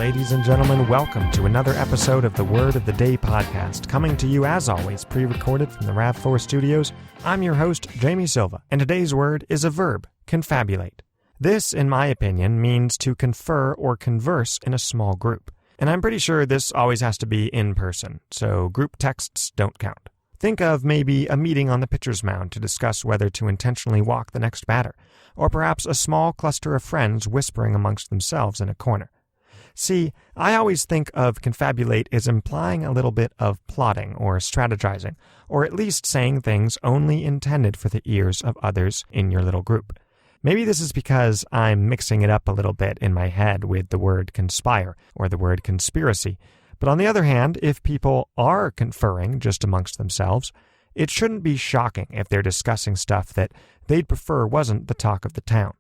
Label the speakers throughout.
Speaker 1: Ladies and gentlemen, welcome to another episode of the Word of the Day podcast, coming to you as always, pre-recorded from the RAV4 studios. I'm your host, Jamie Silva, and today's word is a verb, confabulate. This, in my opinion, means to confer or converse in a small group. And I'm pretty sure this always has to be in person, so group texts don't count. Think of maybe a meeting on the pitcher's mound to discuss whether to intentionally walk the next batter, or perhaps a small cluster of friends whispering amongst themselves in a corner. See, I always think of confabulate as implying a little bit of plotting or strategizing, or at least saying things only intended for the ears of others in your little group. Maybe this is because I'm mixing it up a little bit in my head with the word conspire or the word conspiracy. But on the other hand, if people are conferring just amongst themselves, it shouldn't be shocking if they're discussing stuff that they'd prefer wasn't the talk of the town.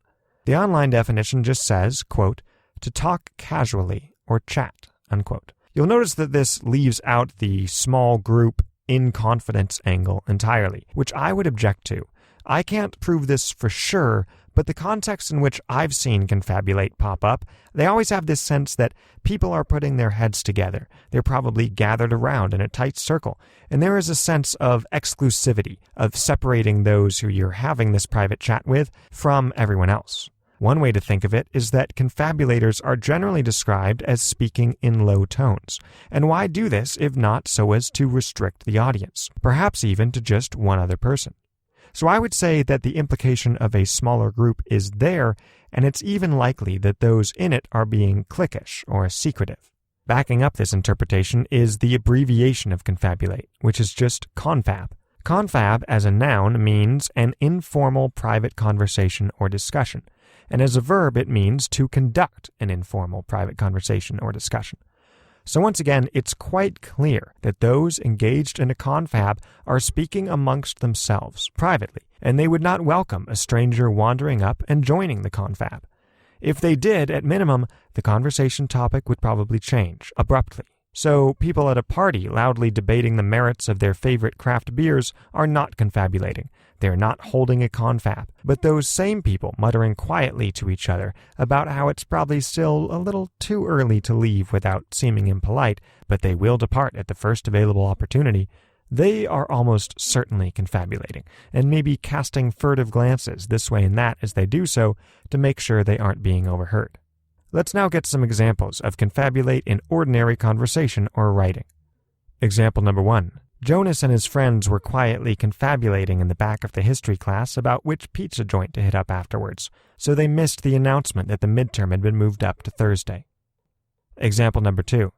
Speaker 1: The online definition just says, quote, to talk casually or chat, unquote. You'll notice that this leaves out the small group in confidence angle entirely, which I would object to. I can't prove this for sure, but the context in which I've seen confabulate pop up, they always have this sense that people are putting their heads together. They're probably gathered around in a tight circle, and there is a sense of exclusivity, of separating those who you're having this private chat with from everyone else. One way to think of it is that confabulators are generally described as speaking in low tones. And why do this if not so as to restrict the audience, perhaps even to just one other person? So I would say that the implication of a smaller group is there, and it's even likely that those in it are being cliquish or secretive. Backing up this interpretation is the abbreviation of confabulate, which is just confab. Confab as a noun means an informal private conversation or discussion, and as a verb it means to conduct an informal private conversation or discussion. So once again, it's quite clear that those engaged in a confab are speaking amongst themselves privately, and they would not welcome a stranger wandering up and joining the confab. If they did, at minimum, the conversation topic would probably change abruptly. So people at a party loudly debating the merits of their favorite craft beers are not confabulating. They're not holding a confab. But those same people muttering quietly to each other about how it's probably still a little too early to leave without seeming impolite, but they will depart at the first available opportunity, they are almost certainly confabulating, and maybe casting furtive glances this way and that as they do so to make sure they aren't being overheard. Let's now get some examples of confabulate in ordinary conversation or writing. Example number 1. Jonas and his friends were quietly confabulating in the back of the history class about which pizza joint to hit up afterwards, so they missed the announcement that the midterm had been moved up to Thursday. Example number 2.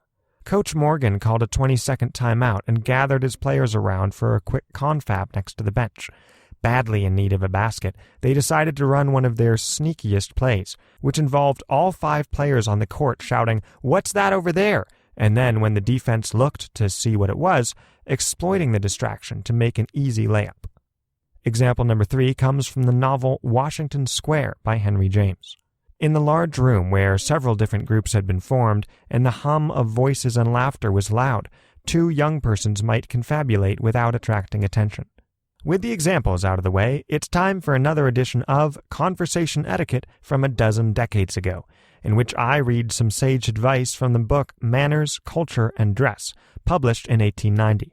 Speaker 1: Coach Morgan called a 20-second timeout and gathered his players around for a quick confab next to the bench. Badly in need of a basket, they decided to run one of their sneakiest plays, which involved all 5 players on the court shouting, "What's that over there?" And then, when the defense looked to see what it was, exploiting the distraction to make an easy layup. Example number 3 comes from the novel Washington Square by Henry James. In the large room where several different groups had been formed and the hum of voices and laughter was loud, 2 young persons might confabulate without attracting attention. With the examples out of the way, it's time for another edition of Conversation Etiquette from a dozen decades ago, in which I read some sage advice from the book Manners, Culture, and Dress, published in 1890.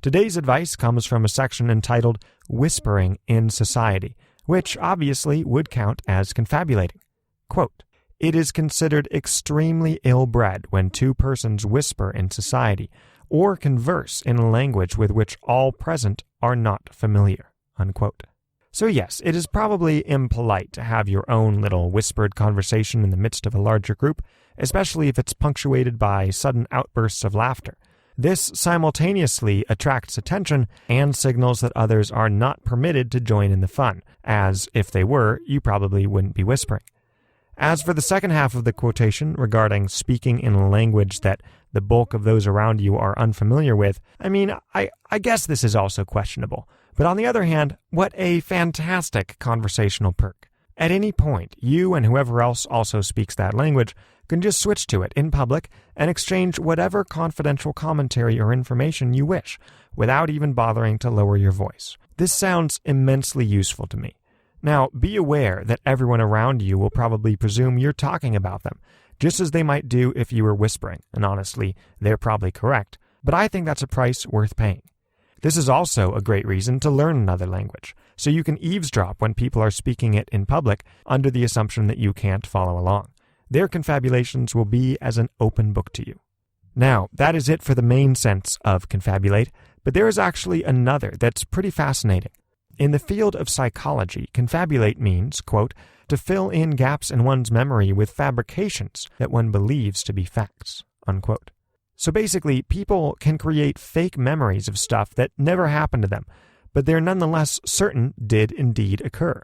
Speaker 1: Today's advice comes from a section entitled Whispering in Society, which obviously would count as confabulating. Quote, it is considered extremely ill-bred when 2 persons whisper in society, or converse in a language with which all present are not familiar, unquote. So yes, it is probably impolite to have your own little whispered conversation in the midst of a larger group, especially if it's punctuated by sudden outbursts of laughter. This simultaneously attracts attention and signals that others are not permitted to join in the fun, as if they were, you probably wouldn't be whispering. As for the second half of the quotation regarding speaking in a language that the bulk of those around you are unfamiliar with, I guess this is also questionable. But on the other hand, what a fantastic conversational perk. At any point, you and whoever else also speaks that language can just switch to it in public and exchange whatever confidential commentary or information you wish, without even bothering to lower your voice. This sounds immensely useful to me. Now, be aware that everyone around you will probably presume you're talking about them. just as they might do if you were whispering, and honestly, they're probably correct, but I think that's a price worth paying. This is also a great reason to learn another language, so you can eavesdrop when people are speaking it in public under the assumption that you can't follow along. Their confabulations will be as an open book to you. Now, that is it for the main sense of confabulate, but there is actually another that's pretty fascinating. In the field of psychology, confabulate means, quote, to fill in gaps in one's memory with fabrications that one believes to be facts, unquote. So basically, people can create fake memories of stuff that never happened to them, but they're nonetheless certain did indeed occur.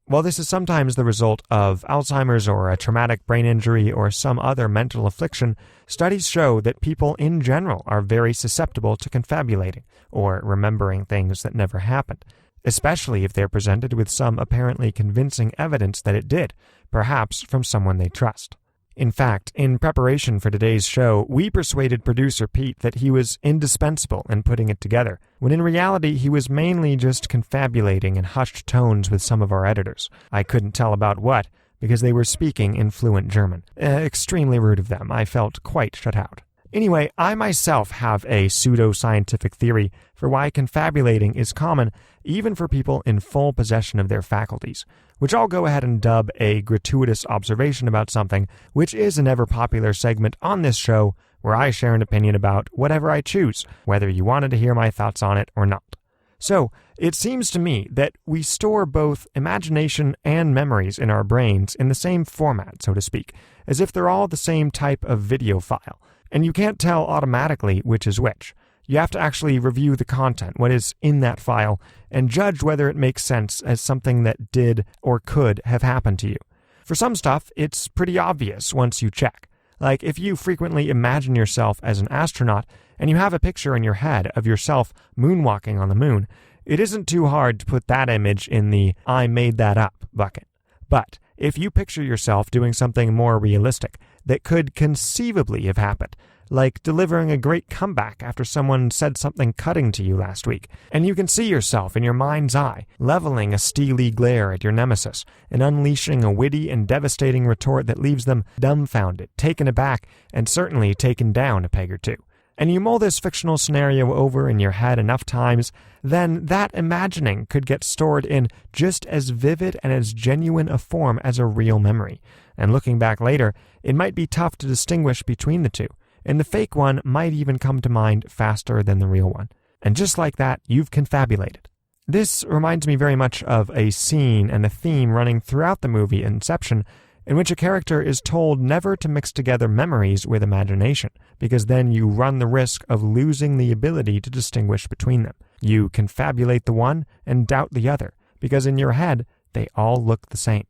Speaker 1: While this is sometimes the result of Alzheimer's or a traumatic brain injury or some other mental affliction, studies show that people in general are very susceptible to confabulating, or remembering things that never happened, especially if they're presented with some apparently convincing evidence that it did, perhaps from someone they trust. In fact, in preparation for today's show, we persuaded producer Pete that he was indispensable in putting it together, when in reality he was mainly just confabulating in hushed tones with some of our editors. I couldn't tell about what, because they were speaking in fluent German. Extremely rude of them. I felt quite shut out. Anyway, I myself have a pseudo-scientific theory for why confabulating is common even for people in full possession of their faculties, which I'll go ahead and dub a gratuitous observation about something, which is an ever-popular segment on this show where I share an opinion about whatever I choose, whether you wanted to hear my thoughts on it or not. So, it seems to me that we store both imagination and memories in our brains in the same format, so to speak, as if they're all the same type of video file. And you can't tell automatically which is which. You have to actually review the content, what is in that file, and judge whether it makes sense as something that did or could have happened to you. For some stuff, it's pretty obvious once you check. Like if you frequently imagine yourself as an astronaut and you have a picture in your head of yourself moonwalking on the moon, it isn't too hard to put that image in the "I made that up" bucket. But if you picture yourself doing something more realistic that could conceivably have happened, like delivering a great comeback after someone said something cutting to you last week, and you can see yourself in your mind's eye, leveling a steely glare at your nemesis, and unleashing a witty and devastating retort that leaves them dumbfounded, taken aback, and certainly taken down a peg or two, and you mull this fictional scenario over in your head enough times, then that imagining could get stored in just as vivid and as genuine a form as a real memory, and looking back later, it might be tough to distinguish between the two, and the fake one might even come to mind faster than the real one. And just like that, you've confabulated. This reminds me very much of a scene and a theme running throughout the movie Inception, in which a character is told never to mix together memories with imagination, because then you run the risk of losing the ability to distinguish between them. You confabulate the one and doubt the other, because in your head, they all look the same.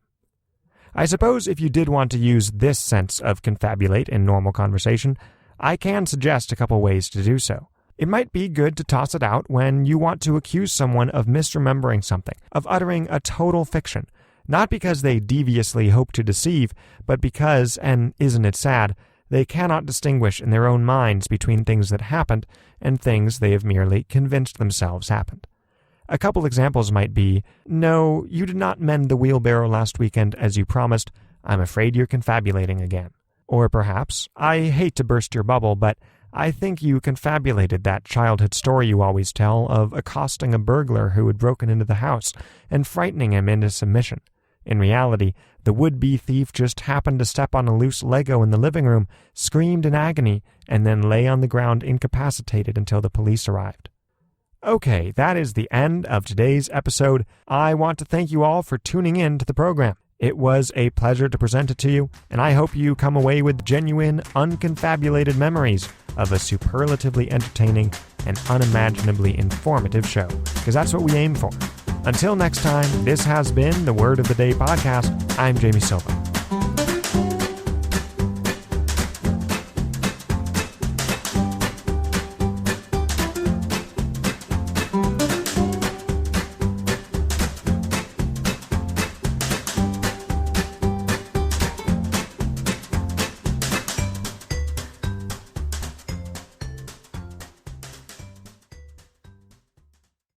Speaker 1: I suppose if you did want to use this sense of confabulate in normal conversation, I can suggest a couple ways to do so. It might be good to toss it out when you want to accuse someone of misremembering something, of uttering a total fiction, not because they deviously hope to deceive, but because, and isn't it sad, they cannot distinguish in their own minds between things that happened and things they have merely convinced themselves happened. A couple examples might be, "No, you did not mend the wheelbarrow last weekend as you promised. I'm afraid you're confabulating again." Or perhaps, "I hate to burst your bubble, but I think you confabulated that childhood story you always tell of accosting a burglar who had broken into the house and frightening him into submission. In reality, the would-be thief just happened to step on a loose Lego in the living room, screamed in agony, and then lay on the ground incapacitated until the police arrived." Okay, that is the end of today's episode. I want to thank you all for tuning in to the program. It was a pleasure to present it to you, and I hope you come away with genuine, unconfabulated memories of a superlatively entertaining and unimaginably informative show, because that's what we aim for. Until next time, this has been the Word of the Day podcast. I'm Jamie Silva.